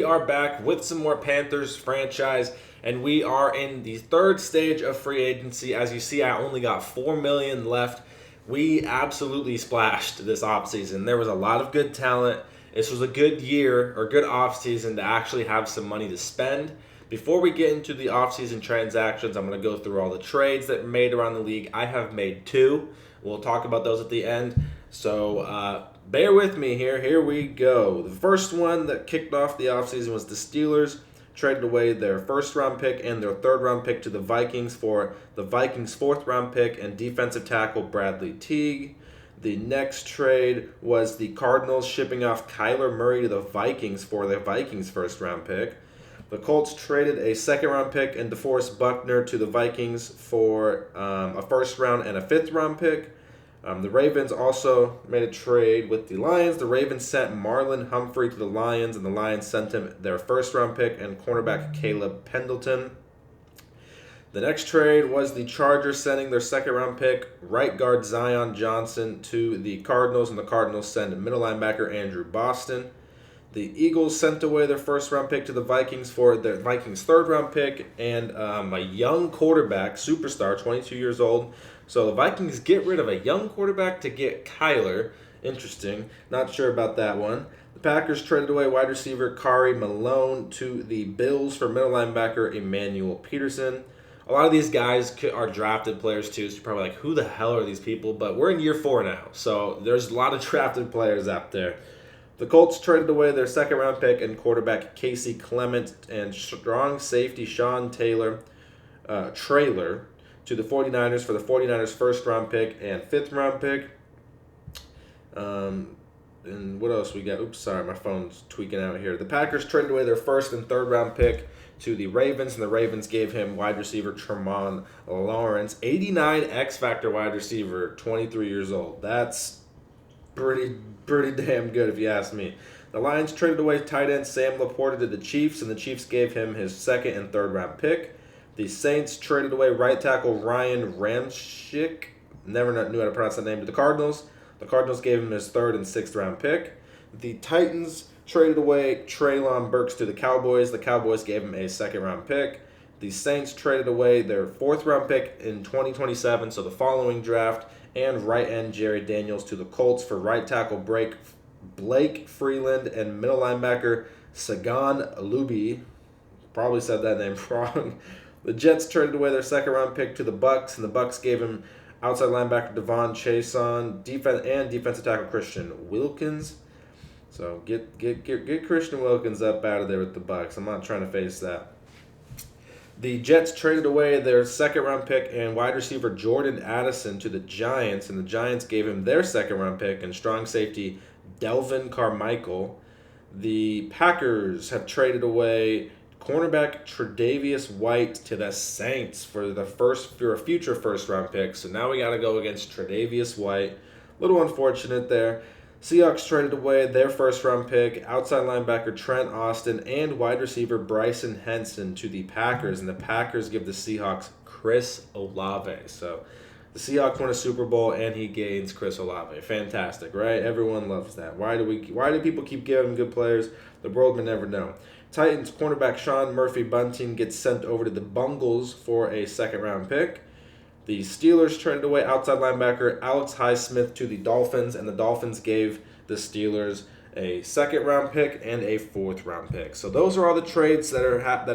We are back with some more Panthers franchise, and we are in the third stage of free agency. As you see, I only got $4 million left. We absolutely splashed this offseason. There was a lot of good talent. This was a good year or good offseason to actually have some money to spend. Before we get into the offseason transactions, I'm going to go through all the trades that were made around the league. I have made two. We'll talk about those at the end. So bear with me here. Here we go. The first one that kicked off the offseason was the Steelers traded away their first-round pick and their third-round pick to the Vikings for the Vikings' fourth-round pick and defensive tackle Bradley Teague. The next trade was the Cardinals shipping off Kyler Murray to the Vikings for the Vikings' first-round pick. The Colts traded a second-round pick and DeForest Buckner to the Vikings for a first-round and a fifth-round pick. The Ravens also made a trade with the Lions. The Ravens sent Marlon Humphrey to the Lions, and the Lions sent him their first-round pick and cornerback Caleb Pendleton. The next trade was the Chargers sending their second-round pick, right guard Zion Johnson, to the Cardinals, and the Cardinals sent middle linebacker Andrew Boston. The Eagles sent away their first-round pick to the Vikings for their Vikings' third-round pick and a young quarterback, superstar, 22 years old. So the Vikings get rid of a young quarterback to get Kyler. Interesting. Not sure about that one. The Packers traded away wide receiver Kari Malone to the Bills for middle linebacker Emmanuel Peterson. A lot of these guys are drafted players too, so you're probably like, who the hell are these people? But we're in year 4 now, so there's a lot of drafted players out there. The Colts traded away their second-round pick and quarterback Casey Clement and strong safety Sean Trailer to the 49ers for the 49ers' first-round pick and fifth-round pick. And what else we got? Oops, sorry, my phone's tweaking out here. The Packers traded away their first and third-round pick to the Ravens, and the Ravens gave him wide receiver Tremont Lawrence, 89 X-Factor wide receiver, 23 years old. That's pretty damn good if you ask me. The Lions traded away tight end Sam Laporta to the Chiefs, and the Chiefs gave him his second and third round pick. The Saints traded away right tackle Ryan Ramczyk, never knew how to pronounce that name, to the Cardinals. The Cardinals gave him his third and sixth round pick. The Titans traded away Treylon Burks to the Cowboys. The Cowboys gave him a second round pick. The Saints traded away their fourth round pick in 2027, so the following draft, and right end Jerry Daniels to the Colts for right tackle Blake Freeland and middle linebacker Sagan Luby. Probably said that name wrong. The Jets traded away their second round pick to the Bucks, and the Bucks gave him outside linebacker Devon Chason, defensive tackle Christian Wilkins. So get Christian Wilkins up out of there with the Bucks. I'm not trying to face that. The Jets traded away their second-round pick and wide receiver Jordan Addison to the Giants, and the Giants gave him their second-round pick and strong safety Delvin Carmichael. The Packers have traded away cornerback Tre'Davious White to the Saints for a future first-round pick. So now we got to go against Tre'Davious White. A little unfortunate there. Seahawks traded away their first-round pick, outside linebacker Trent Austin, and wide receiver Bryson Henson to the Packers. And the Packers give the Seahawks Chris Olave. So the Seahawks win a Super Bowl, and he gains Chris Olave. Fantastic, right? Everyone loves that. Why do people keep giving good players? The world may never know. Titans cornerback Sean Murphy-Bunting gets sent over to the Bungles for a second-round pick. The Steelers traded away outside linebacker Alex Highsmith to the Dolphins, and the Dolphins gave the Steelers a second-round pick and a fourth-round pick. So those are all the trades that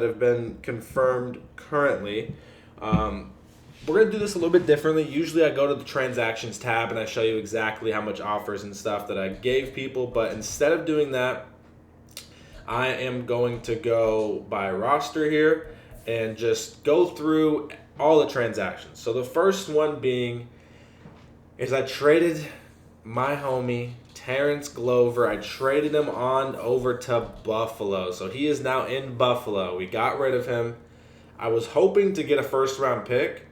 have been confirmed currently. We're going to do this a little bit differently. Usually I go to the transactions tab and I show you exactly how much offers and stuff that I gave people, but instead of doing that, I am going to go by roster here and just go through all the transactions. So the first one being is I traded my homie Terrence Glover. I traded him on over to Buffalo. So he is now in Buffalo. We got rid of him. I was hoping to get a first-round pick.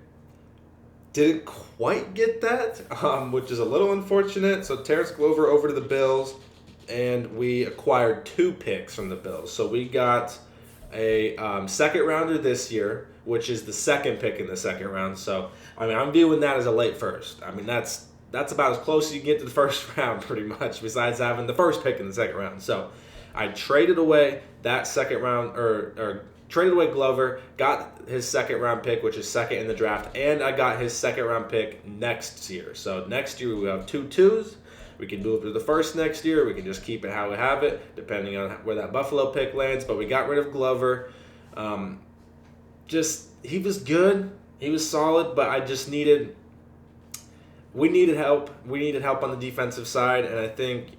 Didn't quite get that, which is a little unfortunate. So Terrence Glover over to the Bills, and we acquired 2 picks from the Bills. So we got a second-rounder this year, which is the second pick in the second round. So, I'm viewing that as a late first. that's about as close as you can get to the first round, pretty much, besides having the first pick in the second round. So, I traded away that second round, or traded away Glover, got his second round pick, which is second in the draft, and I got his second round pick next year. So next year we have 2 twos. We can move to the first next year. We can just keep it how we have it, depending on where that Buffalo pick lands. But we got rid of Glover. He was good. He was solid, but we needed help. We needed help on the defensive side, and I think,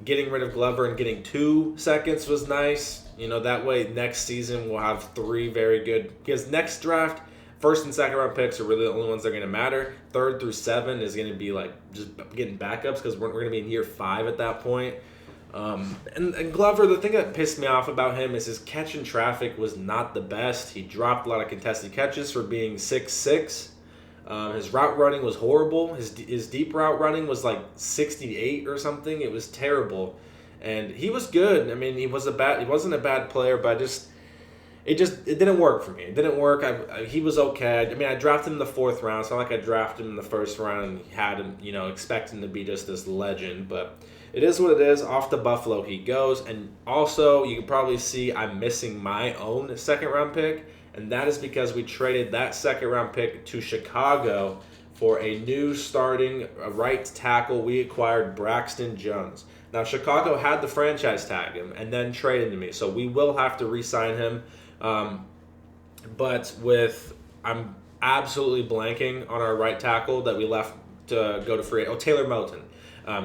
getting rid of Glover and getting 2 seconds was nice. That way next season we'll have 3 very good, because next draft, first and second round picks are really the only ones that are going to matter. 3rd through 7 is going to be like just getting backups, because we're going to be in year 5 at that point. And Glover, the thing that pissed me off about him is his catch in traffic was not the best. He dropped a lot of contested catches for being 6'6". His route running was horrible. His deep route running was like 68 or something. It was terrible. And he was good. I mean, he wasn't a bad player, but it didn't work for me. It didn't work. He was okay. I mean, I drafted him in the 4th round. It's not like I drafted him in the 1st round and had him, expecting to be just this legend. But it is what it is. Off to Buffalo he goes. And also, you can probably see I'm missing my own second round pick. And that is because we traded that second round pick to Chicago for a new starting right tackle. We acquired Braxton Jones. Now, Chicago had the franchise tag him and then traded to me. So we will have to re-sign him. But I'm absolutely blanking on our right tackle that we left to go to free. Taylor Moton.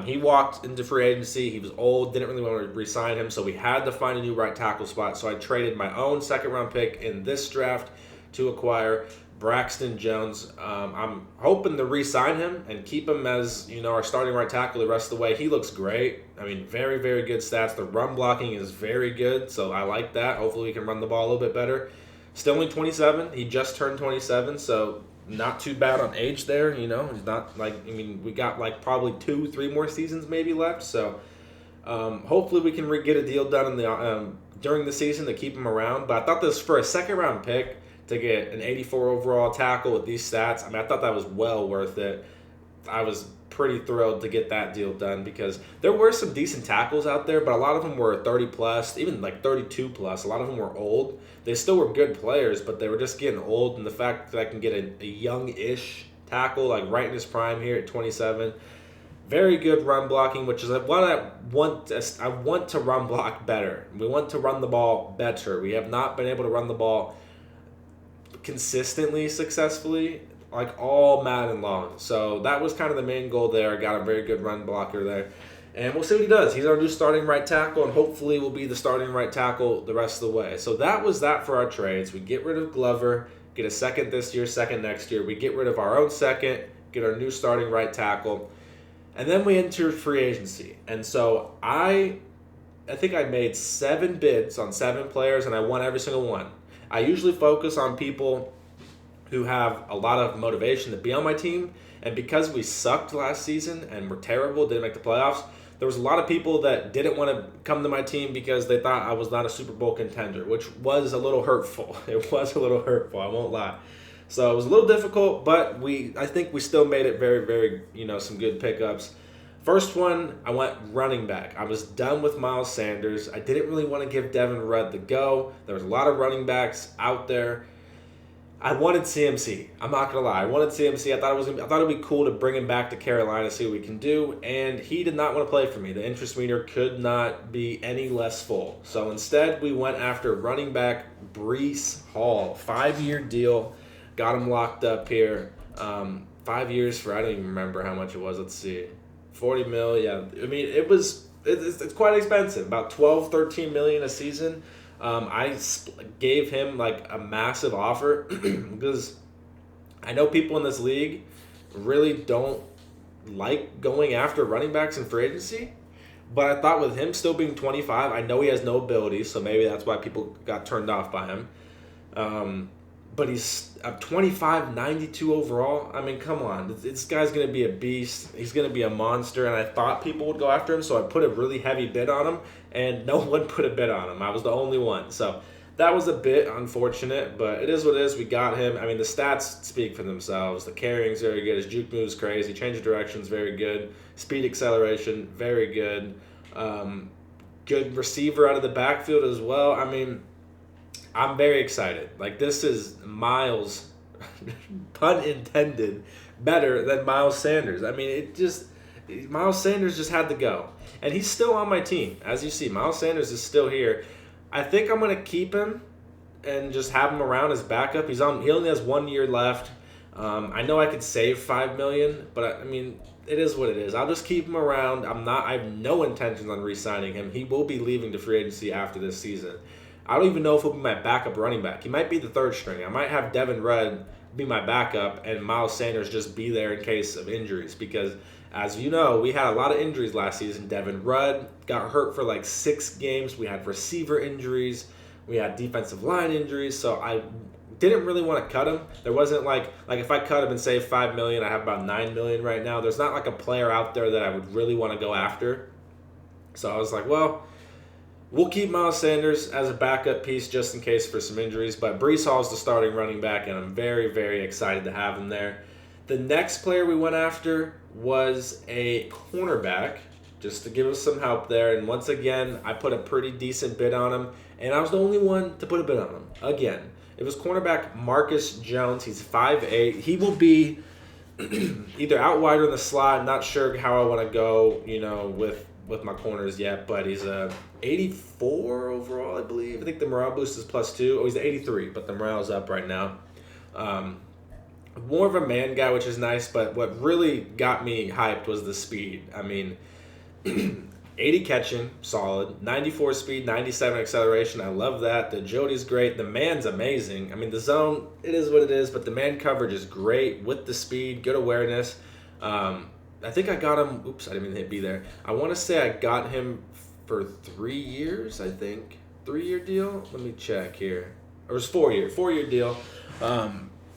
He walked into free agency. He was old, didn't really want to re-sign him, so we had to find a new right tackle spot. So I traded my own second-round pick in this draft to acquire Braxton Jones. I'm hoping to re-sign him and keep him as our starting right tackle the rest of the way. He looks great. I mean, very, very good stats. The run blocking is very good, so I like that. Hopefully we can run the ball a little bit better. Still only 27. He just turned 27, so not too bad on age there. He's not we got probably 2-3 more seasons maybe left. So hopefully we can get a deal done in the during the season to keep him around. But I thought this for a second round pick to get an 84 overall tackle with these stats. I thought that was well worth it. I was pretty thrilled to get that deal done because there were some decent tackles out there, but a lot of them were 30 plus, even 32 plus. A lot of them were old. They still were good players, but they were just getting old. And the fact that I can get a young-ish tackle, right in his prime here at 27, very good run blocking, which is what I want. I want to run block better. We want to run the ball better. We have not been able to run the ball consistently, successfully, all Madden long. So that was kind of the main goal there. I got a very good run blocker there. And we'll see what he does. He's our new starting right tackle, and hopefully will be the starting right tackle the rest of the way. So that was that for our trades. We get rid of Glover, get a second this year, second next year. We get rid of our own second, get our new starting right tackle. And then we entered free agency. And so I think I made 7 bids on 7 players, and I won every single one. I usually focus on people who have a lot of motivation to be on my team. And because we sucked last season and were terrible, didn't make the playoffs, there was a lot of people that didn't want to come to my team because they thought I was not a Super Bowl contender, which was a little hurtful. It was a little hurtful, I won't lie. So it was a little difficult, but I think we still made it very, very, some good pickups. First one, I went running back. I was done with Miles Sanders. I didn't really want to give Devin Rudd the go. There was a lot of running backs out there. I wanted CMC. I'm not gonna lie. I wanted CMC. I thought it'd be cool to bring him back to Carolina, see what we can do. And he did not want to play for me. The interest meter could not be any less full. So instead, we went after running back Breece Hall, 5-year deal. Got him locked up here. 5 years for I don't even remember how much it was. Let's see, $40 million. Yeah, I mean it's quite expensive. About $12-13 million a season. I gave him a massive offer because I know people in this league really don't like going after running backs in free agency. But I thought with him still being 25, I know he has no ability, so maybe that's why people got turned off by him. But he's 25, 92 overall. I mean, come on. This guy's going to be a beast. He's going to be a monster, and I thought people would go after him, so I put a really heavy bid on him, and no one put a bid on him. I was the only one. So that was a bit unfortunate, but it is what it is. We got him. I mean, the stats speak for themselves. The carrying's very good. His juke move's crazy. Change of direction's very good. Speed acceleration, very good. good receiver out of the backfield as well. I mean, I'm very excited. Like, this is miles, pun intended, better than Miles Sanders. I mean, Miles Sanders just had to go. And he's still on my team. As you see, Miles Sanders is still here. I think I'm going to keep him and just have him around as backup. He only has 1 year left. I know I could save $5 million, but I mean, it is what it is. I'll just keep him around. I have no intentions on re-signing him. He will be leaving to free agency after this season. I don't even know if he'll be my backup running back. He might be the third string. I might have Devin Rudd be my backup and Miles Sanders just be there in case of injuries, because as you know, we had a lot of injuries last season. Devin Rudd got hurt for like 6 games. We had receiver injuries. We had defensive line injuries. So I didn't really want to cut him. There wasn't like if I cut him and save $5 million, I have about $9 million right now. There's not like a player out there that I would really want to go after. So I was like, well, we'll keep Miles Sanders as a backup piece just in case for some injuries. But Breece Hall is the starting running back, and I'm very, very excited to have him there. The next player we went after was a cornerback, just to give us some help there. And once again, I put a pretty decent bid on him, and I was the only one to put a bid on him. Again, it was cornerback Marcus Jones. He's 5'8". He will be either out wider in the slot. Not sure how I want to go, with my corners yet, but he's a 84 overall, I believe. I think the morale boost is +2. Oh, he's 83, but the morale's up right now. More of a man guy, which is nice, but what really got me hyped was the speed. I mean, 80 catching, solid. 94 speed, 97 acceleration. I love that. The agility's great. The man's amazing. I mean, the zone, it is what it is, but the man coverage is great with the speed, good awareness. I think I got him. Oops, I didn't even hit B there. I want to say I got him for 3 years, I think. 3-year deal? Let me check here. Or it's 4-year deal.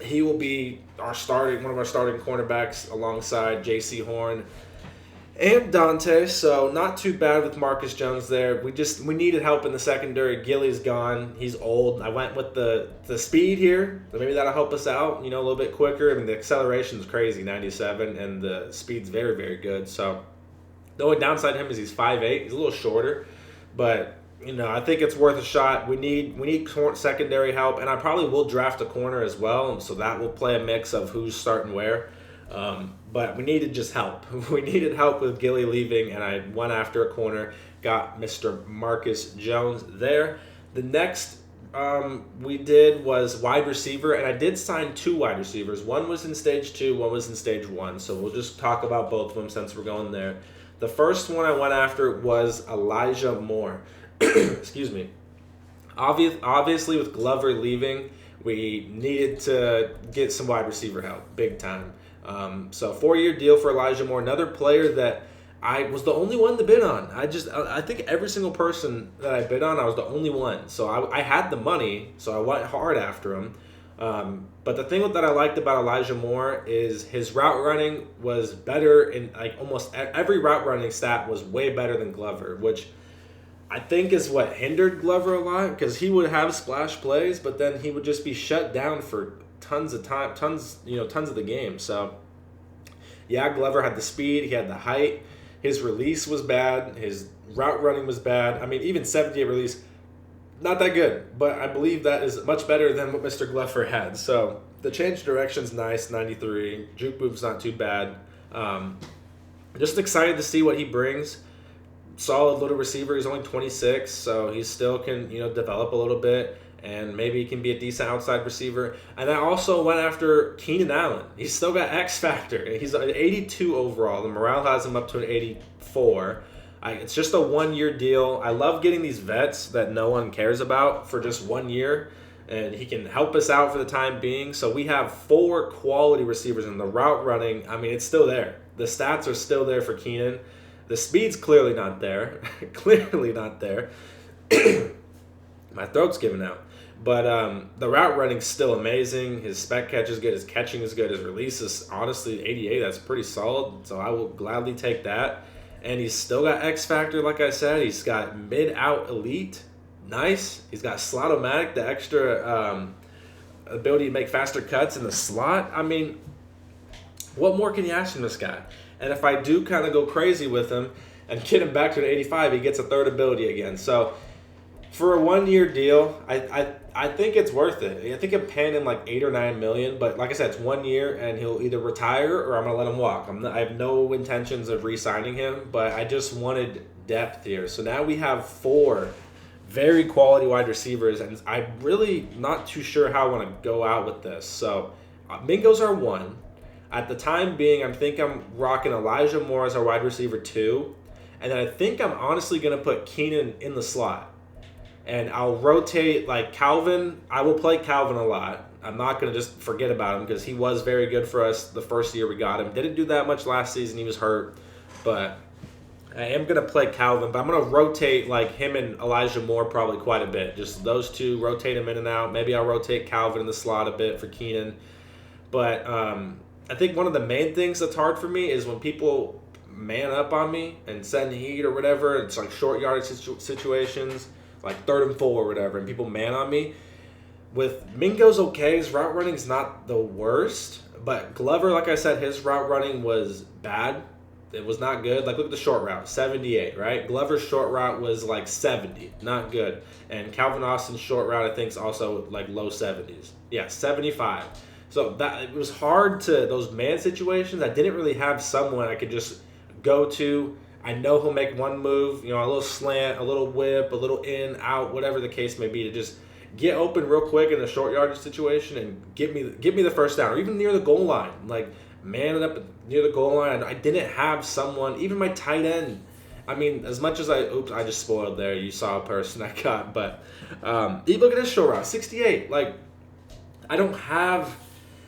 He will be one of our starting cornerbacks alongside J.C. Horn and Dante. So not too bad with Marcus Jones there. We needed help in the secondary. Gilly's gone. He's old. I went with the speed here. So maybe that'll help us out, a little bit quicker. I mean, the acceleration is crazy, 97, and the speed's very, very good. So the only downside to him is he's 5'8". He's a little shorter, but I think it's worth a shot. We need secondary help, and I probably will draft a corner as well, so that will play a mix of who's starting where. But we needed just help. We needed help with Gilly leaving, and I went after a corner, got Mr. Marcus Jones there. The next we did was wide receiver, and I did sign 2 wide receivers. One was in stage 2, one was in stage 1, so we'll just talk about both of them since we're going there. The first one I went after was Elijah Moore. Excuse me. Obviously, with Glover leaving, we needed to get some wide receiver help, big time. So 4-year deal for Elijah Moore, another player that I was the only one to bid on. I think every single person that I bid on, I was the only one. So I had the money, so I went hard after him. But the thing that I liked about Elijah Moore is his route running was better, in like almost every route running stat was way better than Glover, which I think is what hindered Glover a lot, because he would have splash plays, but then he would just be shut down for tons of the game. So yeah, Glover had the speed, he had the height, his release was bad, his route running was bad. I mean, even 70 release, not that good, but I believe that is much better than what Mr. Glover had. So the change direction's nice, 93. Juke move's not too bad. Just excited to see what he brings. Solid little receiver. He's only 26, so he still can, develop a little bit, and maybe he can be a decent outside receiver. And I also went after Keenan Allen. He's still got X factor. He's an 82 overall. The morale has him up to an 84. It's just a 1-year deal. I love getting these vets that no one cares about for just 1 year, and he can help us out for the time being. So we have 4 quality receivers, and the route running, I mean, it's still there. The stats are still there for Keenan. The speed's clearly not there. Clearly not there. My throat's giving out. But the route running's still amazing. His spec catch is good. His catching is good. His release is honestly 88. That's pretty solid. So I will gladly take that. And he's still got X Factor, like I said. He's got mid-out elite. Nice. He's got slot-o-matic, the extra ability to make faster cuts in the slot. I mean, what more can you ask from this guy? And if I do kind of go crazy with him, and get him back to an 85, he gets a third ability again. So for a 1-year deal, I think it's worth it. I think I'm paying him like 8 or 9 million, but like I said, it's 1 year, and he'll either retire or I'm gonna let him walk. I have no intentions of re-signing him, but I just wanted depth here. So now we have 4 very quality wide receivers, and I'm really not too sure how I want to go out with this. So Mingos are 1. At the time being, I'm rocking Elijah Moore as our wide receiver 2, and then I think I'm honestly gonna put Keenan in the slot. And I'll rotate, like Calvin. I will play Calvin a lot. I'm not going to just forget about him because he was very good for us the first year we got him. Didn't do that much last season. He was hurt. But I am going to play Calvin. But I'm going to rotate like him and Elijah Moore probably quite a bit. Just those two, rotate them in and out. Maybe I'll rotate Calvin in the slot a bit for Keenan. But I think one of the main things that's hard for me is when people man up on me and send heat or whatever. It's like short yardage situations, like 3rd and 4 or whatever, and people man on me. With Mingo's okay, his route running's not the worst, but Glover, like I said, his route running was bad. It was not good. Like, look at the short route, 78, right? Glover's short route was like 70, not good. And Calvin Austin's short route, I think, is also like low 70s. Yeah, 75. So that it was hard to, those man situations, I didn't really have someone I could just go to. I know he'll make one move, a little slant, a little whip, a little in, out, whatever the case may be, to just get open real quick in a short yardage situation and give me the first down, or even near the goal line. Like, man it up near the goal line. I didn't have someone, even my tight end. I mean, as much as I just spoiled there. You saw a person I got, but look at this short route, 68. Like, I don't have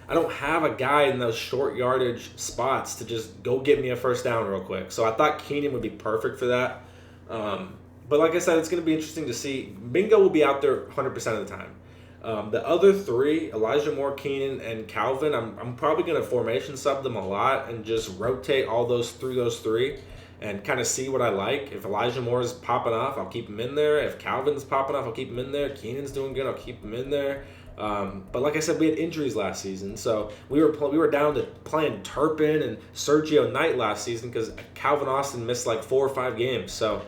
a guy in those short yardage spots to just go get me a first down real quick. So I thought Keenan would be perfect for that. But like I said, it's going to be interesting to see. Mingo will be out there 100% of the time. The other 3, Elijah Moore, Keenan, and Calvin, I'm probably going to formation sub them a lot and just rotate all those through those 3 and kind of see what I like. If Elijah Moore is popping off, I'll keep him in there. If Calvin's popping off, I'll keep him in there. Keenan's doing good, I'll keep him in there. But like I said, we had injuries last season, so we were down to playing Turpin and Sergio Knight last season because Calvin Austin missed like 4 or 5 games. So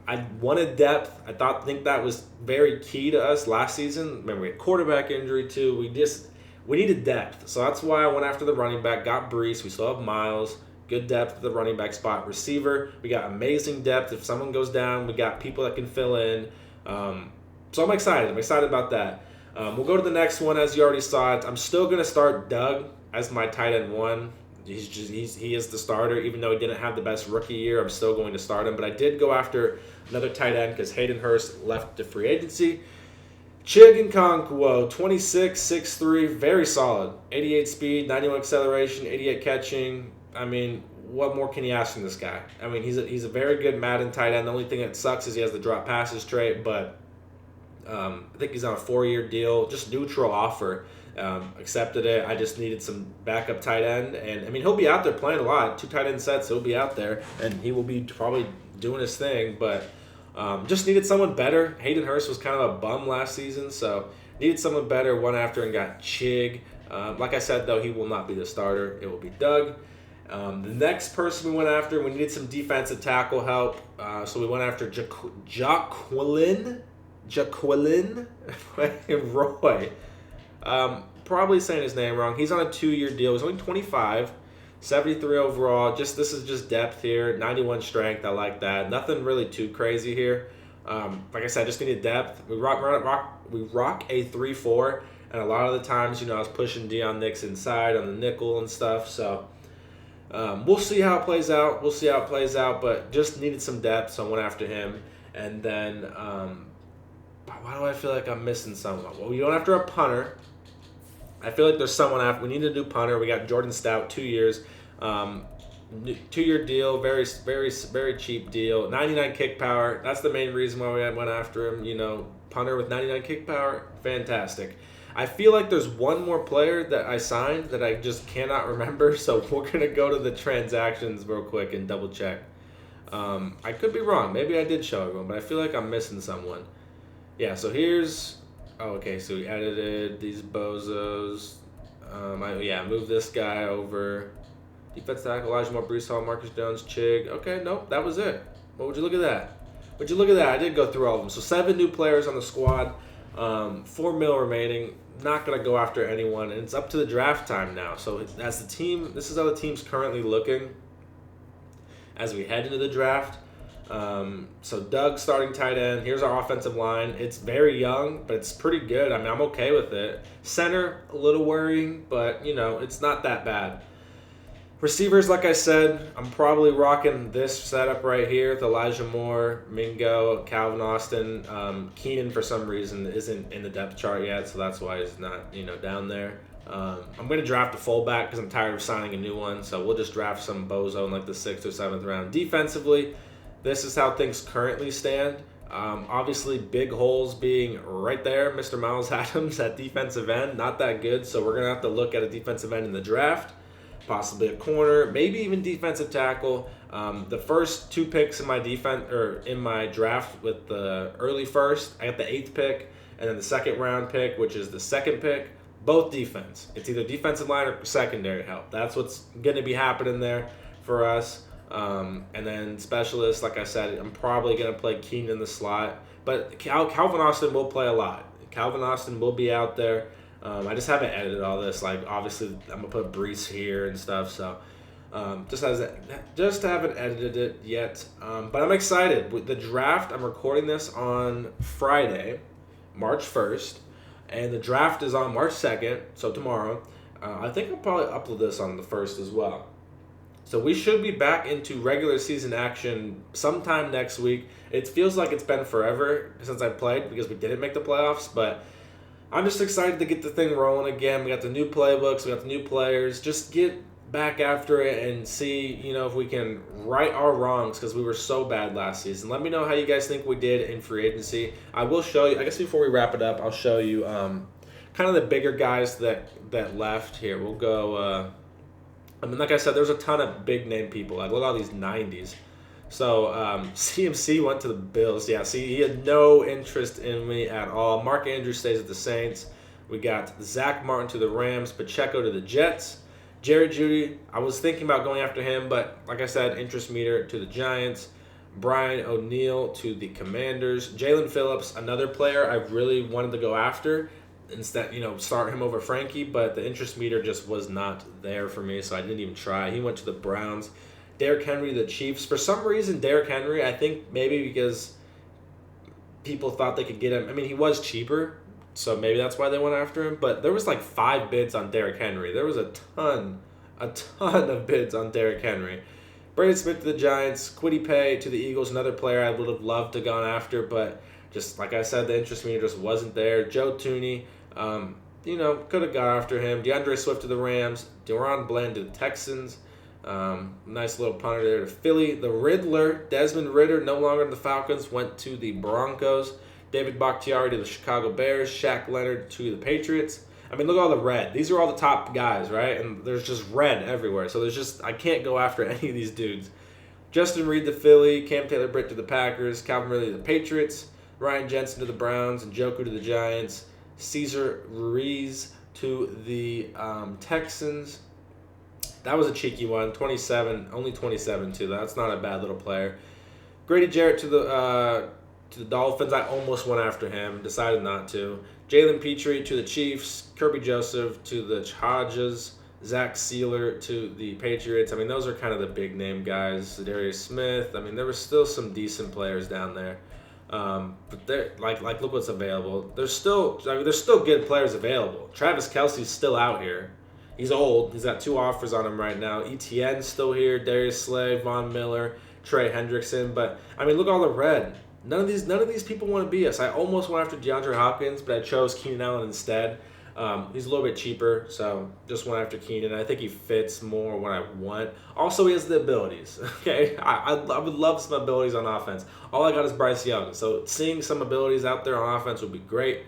I wanted depth. I think that was very key to us last season. Remember, we had quarterback injury too. We needed depth, so that's why I went after the running back. Got Brees. We still have Miles. Good depth at the running back spot. Receiver, we got amazing depth. If someone goes down, we got people that can fill in. So I'm excited. I'm excited about that. We'll go to the next one, as you already saw it. I'm still going to start Doug as my tight end 1. He is the starter. Even though he didn't have the best rookie year, I'm still going to start him. But I did go after another tight end because Hayden Hurst left to free agency. Chig Nkonkwo, 26, 6'3", very solid. 88 speed, 91 acceleration, 88 catching. I mean, what more can you ask from this guy? I mean, he's a very good Madden tight end. The only thing that sucks is he has the drop passes trait, but I think he's on a 4-year deal, just neutral offer. Accepted it. I just needed some backup tight end, and I mean, he'll be out there playing a lot. 2 tight end sets, he'll be out there, and he will be probably doing his thing. But just needed someone better. Hayden Hurst was kind of a bum last season, so needed someone better. Went after and got Chig. Like I said, though, he will not be the starter. It will be Doug. The next person we went after, we needed some defensive tackle help, so we went after Jaquelin Roy. Probably saying his name wrong. He's on a 2-year deal. He's only 25, 73 overall. This is just depth here. 91 strength. I like that. Nothing really too crazy here. Like I said, I just needed depth. We rock a 3-4, and a lot of the times, I was pushing Deion Nix inside on the nickel and stuff. So we'll see how it plays out. But just needed some depth, so I went after him. And then why do I feel like I'm missing someone? Well, we went after a punter. I feel like there's someone after. We need a new punter. We got Jordan Stout, 2 years. 2-year deal, very, very, very cheap deal. 99 kick power. That's the main reason why we went after him. Punter with 99 kick power, fantastic. I feel like there's one more player that I signed that I just cannot remember, so we're going to go to the transactions real quick and double check. I could be wrong. Maybe I did show everyone, but I feel like I'm missing someone. Yeah, so here's... Oh, okay, so we edited these bozos. Move this guy over. Defense tackle, Elijah Moore, Brees Hall, Marcus Jones, Chig. Okay, nope, that was it. Well, would you look at that? Would you look at that? I did go through all of them. So 7 new players on the squad, 4 mil remaining. Not gonna go after anyone, and it's up to the draft time now. So as the team, this is how the team's currently looking as we head into the draft. So Doug starting tight end. Here's our offensive line. It's very young, but it's pretty good. I mean, I'm okay with it. Center, a little worrying, but it's not that bad. Receivers, like I said, I'm probably rocking this setup right here with Elijah Moore, Mingo, Calvin Austin. Keenan, for some reason, isn't in the depth chart yet, so that's why he's not, down there. I'm going to draft a fullback because I'm tired of signing a new one, so we'll just draft some bozo in like the 6th or 7th round. Defensively, this is how things currently stand. Obviously, big holes being right there. Mr. Miles Adams at defensive end, not that good, so we're going to have to look at a defensive end in the draft. Possibly a corner, maybe even defensive tackle. The first 2 picks in my in my draft with the early first, I got the 8th pick, and then the 2nd round pick, which is the 2nd pick, both defense. It's either defensive line or secondary help. That's what's going to be happening there for us. And then specialists, like I said, I'm probably going to play Keenan in the slot, but Calvin Austin will play a lot. Calvin Austin will be out there. I just haven't edited all this. Like, obviously, I'm gonna put Brees here and stuff. So, just haven't edited it yet. But I'm excited with the draft. I'm recording this on Friday, March 1st, and the draft is on March 2nd. So tomorrow, I think I'll probably upload this on the 1st as well. So we should be back into regular season action sometime next week. It feels like it's been forever since I played because we didn't make the playoffs, but I'm just excited to get the thing rolling again. We got the new playbooks, we got the new players. Just get back after it and see, if we can right our wrongs because we were so bad last season. Let me know how you guys think we did in free agency. I will show you, I guess before we wrap it up, I'll show you kind of the bigger guys that left here. We'll go, like I said, there's a ton of big name people. Like, look at all these 90s. So, CMC went to the Bills. Yeah, see, he had no interest in me at all. Mark Andrews stays at the Saints. We got Zach Martin to the Rams, Pacheco to the Jets. Jerry Jeudy, I was thinking about going after him, but like I said, interest meter to the Giants. Brian O'Neill to the Commanders. Jalen Phillips, another player I really wanted to go after. Instead, start him over Frankie, but the interest meter just was not there for me, so I didn't even try. He went to the Browns. Derrick Henry, the Chiefs. For some reason, Derrick Henry, I think maybe because people thought they could get him. I mean, he was cheaper, so maybe that's why they went after him. But there was like 5 bids on Derrick Henry. There was a ton of bids on Derrick Henry. Brandon Smith to the Giants. Kwity Paye to the Eagles, another player I would have loved to gone after, but just like I said, the interest meter just wasn't there. Joe Tooney, could have gone after him. DeAndre Swift to the Rams. Deron Bland to the Texans. Nice little punter there to Philly. The Riddler, Desmond Ridder, no longer in the Falcons, went to the Broncos. David Bakhtiari to the Chicago Bears. Shaq Leonard to the Patriots. I mean, look at all the red. These are all the top guys, right? And there's just red everywhere. So I can't go after any of these dudes. Justin Reed to Philly. Cam Taylor-Britt to the Packers. Calvin Ridley to the Patriots. Ryan Jensen to the Browns. And Njoku to the Giants. Cesar Ruiz to the Texans. That was a cheeky one. 27, only 27 too. That's not a bad little player. Grady Jarrett to the Dolphins. I almost went after him. Decided not to. Jalen Petrie to the Chiefs. Kirby Joseph to the Chargers. Zach Sealer to the Patriots. I mean, those are kind of the big name guys. Darius Smith. I mean, there were still some decent players down there. But they're like look what's available. There's still good players available. Travis Kelce's still out here. He's old. He's got 2 offers on him right now. ETN's still here. Darius Slay, Von Miller, Trey Hendrickson. But I mean, look at all the red. None of these people want to be us. I almost went after DeAndre Hopkins, but I chose Keenan Allen instead. He's a little bit cheaper, so just went after Keenan. I think he fits more what I want. Also, he has the abilities. Okay, I would love some abilities on offense. All I got is Bryce Young, so seeing some abilities out there on offense would be great.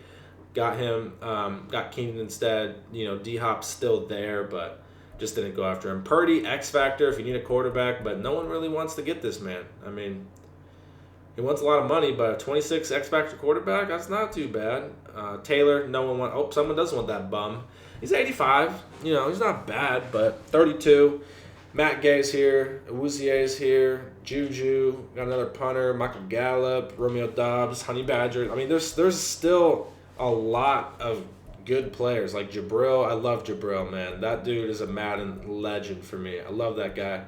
Got him, got Keenan instead. D-Hop's still there, but just didn't go after him. Purdy, X Factor if you need a quarterback, but no one really wants to get this man. I mean, he wants a lot of money, but a 26 X Factor quarterback, that's not too bad. Taylor, no one wants. Oh, someone does want that bum. He's 85. He's not bad, but 32. Matt Gay's here. Awuzie's here. Juju, got another punter, Michael Gallup, Romeo Doubs, Honey Badger. I mean, there's still a lot of good players like Jabril. I love Jabril, man. That dude is a Madden legend for me. I love that guy.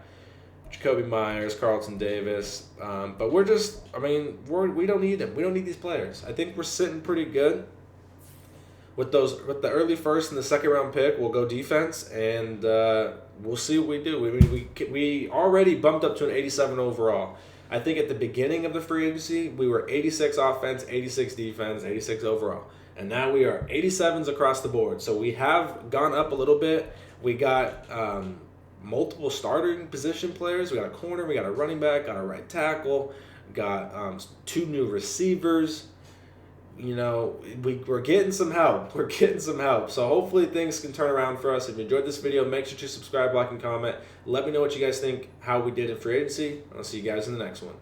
Jacoby Myers, Carlton Davis. But we don't need them. We don't need these players. I think we're sitting pretty good with the early first and the second round pick. We'll go defense, and we'll see what we do. We already bumped up to an 87 overall. I think at the beginning of the free agency, we were 86 offense, 86 defense, 86 overall. And now we are 87s across the board. So we have gone up a little bit. We got multiple starting position players. We got a corner, we got a running back, got a right tackle, got 2 new receivers. You know, we're getting some help. We're getting some help. So hopefully things can turn around for us. If you enjoyed this video, make sure to subscribe, like, and comment. Let me know what you guys think, how we did in free agency. I'll see you guys in the next one.